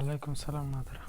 وعليكم السلام نادرة.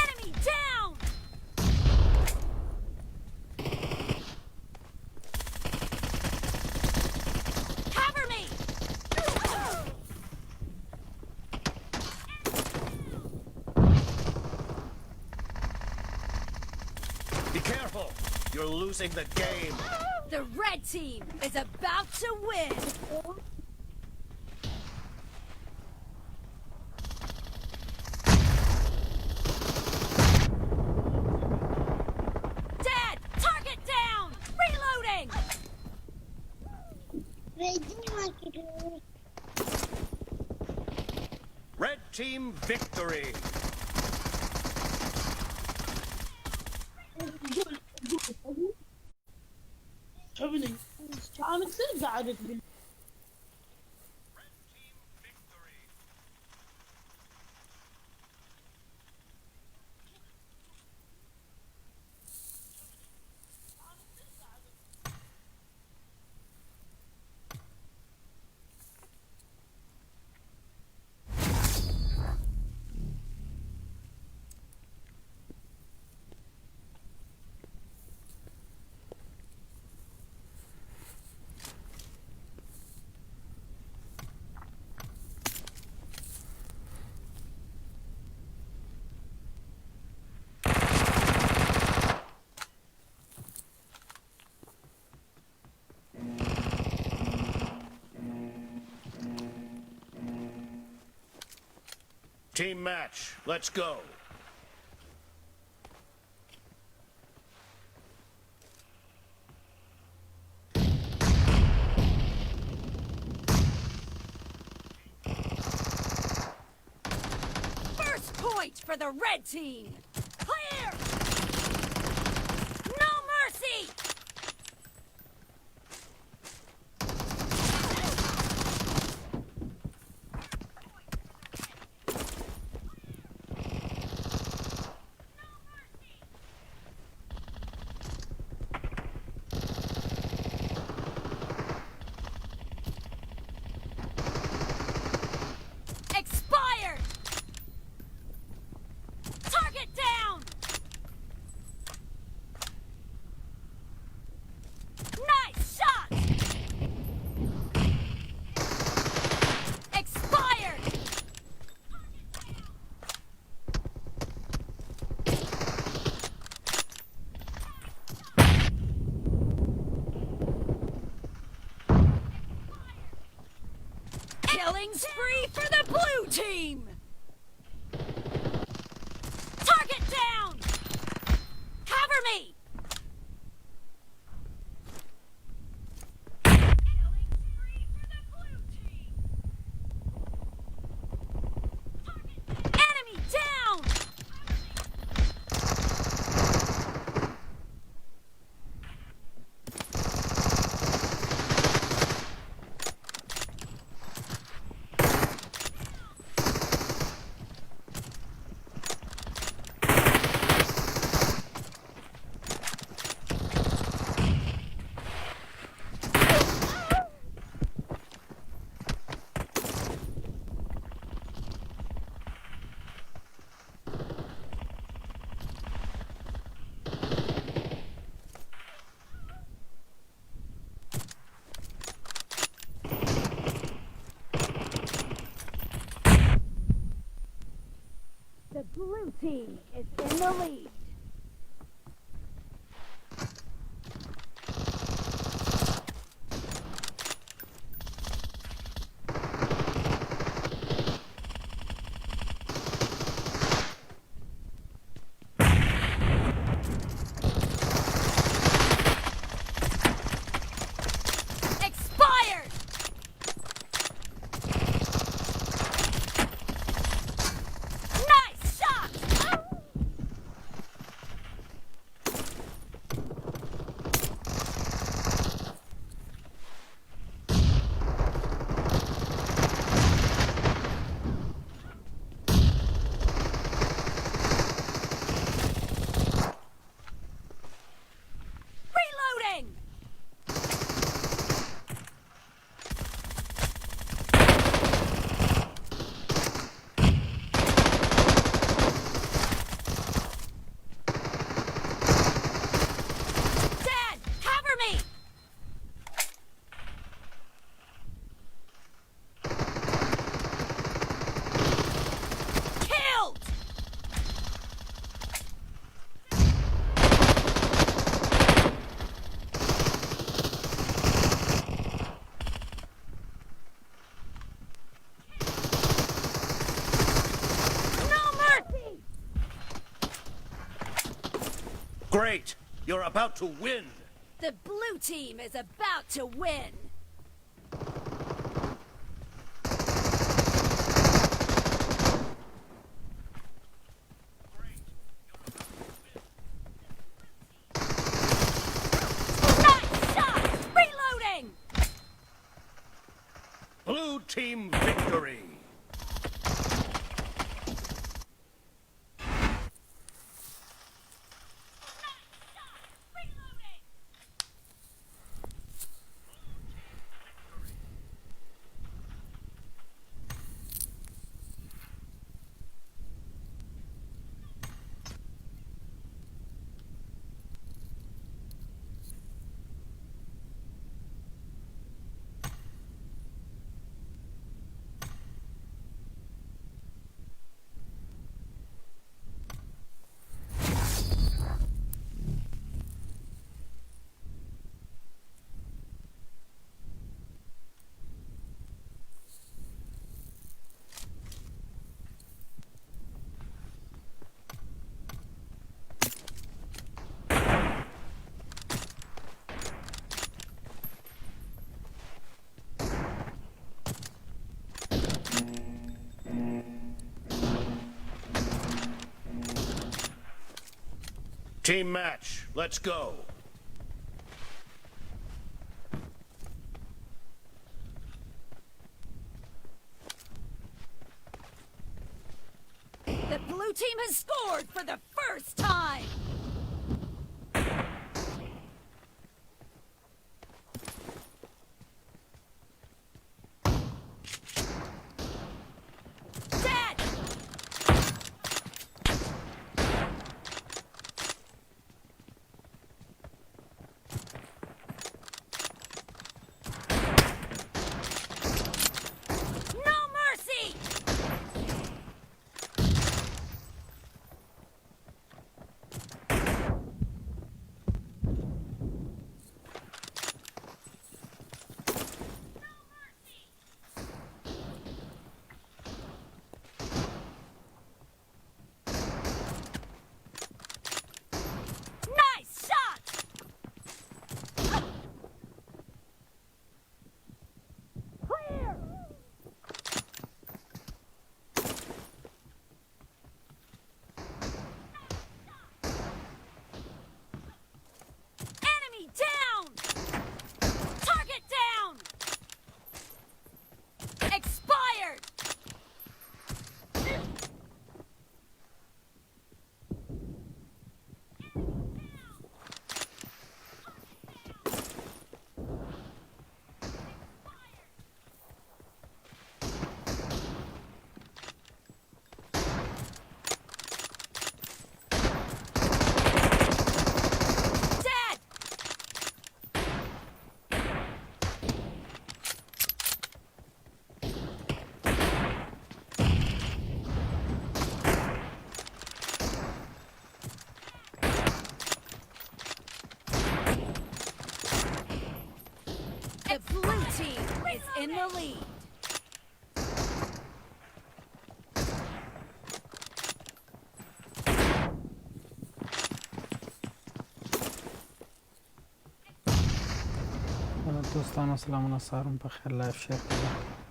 Enemy down! Cover me! Be careful! You're losing the game! The red team is about to win! Dead! Target down! Reloading! Red team victory! شوفني انا كثير قاعدة Team match, let's go! point for the red team. Clear! No mercy! Expired! Target down! Nice shot! Expired! Killing spree for the blue team! Target down! Cover me! Killing spree for the blue team! Enemy down! The blue team is in the lead. Expired! Nice shot! Reloading! Dad, cover me! Killed! No mercy! Great! You're about to win! The blue team is about to win. Nice shot! Reloading! Blue team victory! Reloading! Team match. Let's go. The blue team has scored for the first time! Dead! No mercy! Nice shot! Clear! Enemy down! Target down! Expired! Dead! The blue team is in the lead. دوستان سلامونه سهارون بخیر لایف شیر کنید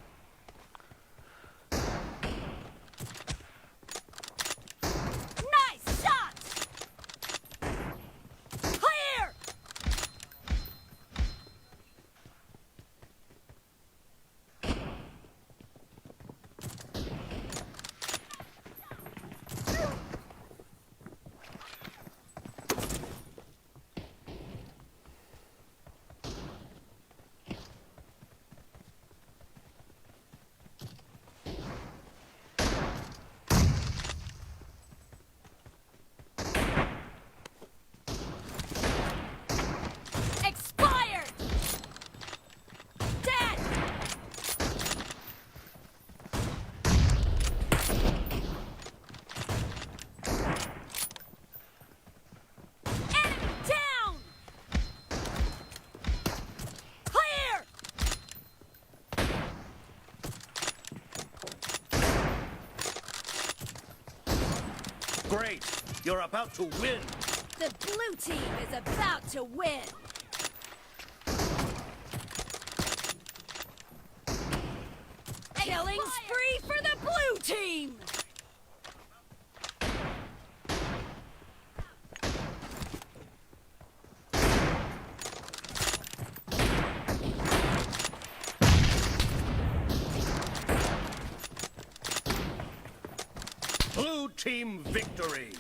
Nice shot! Clear! Expired! Dead! Enemy down! Clear! Great. You're about to win. The blue team is about to win! Killing spree for the blue team! Blue team victory.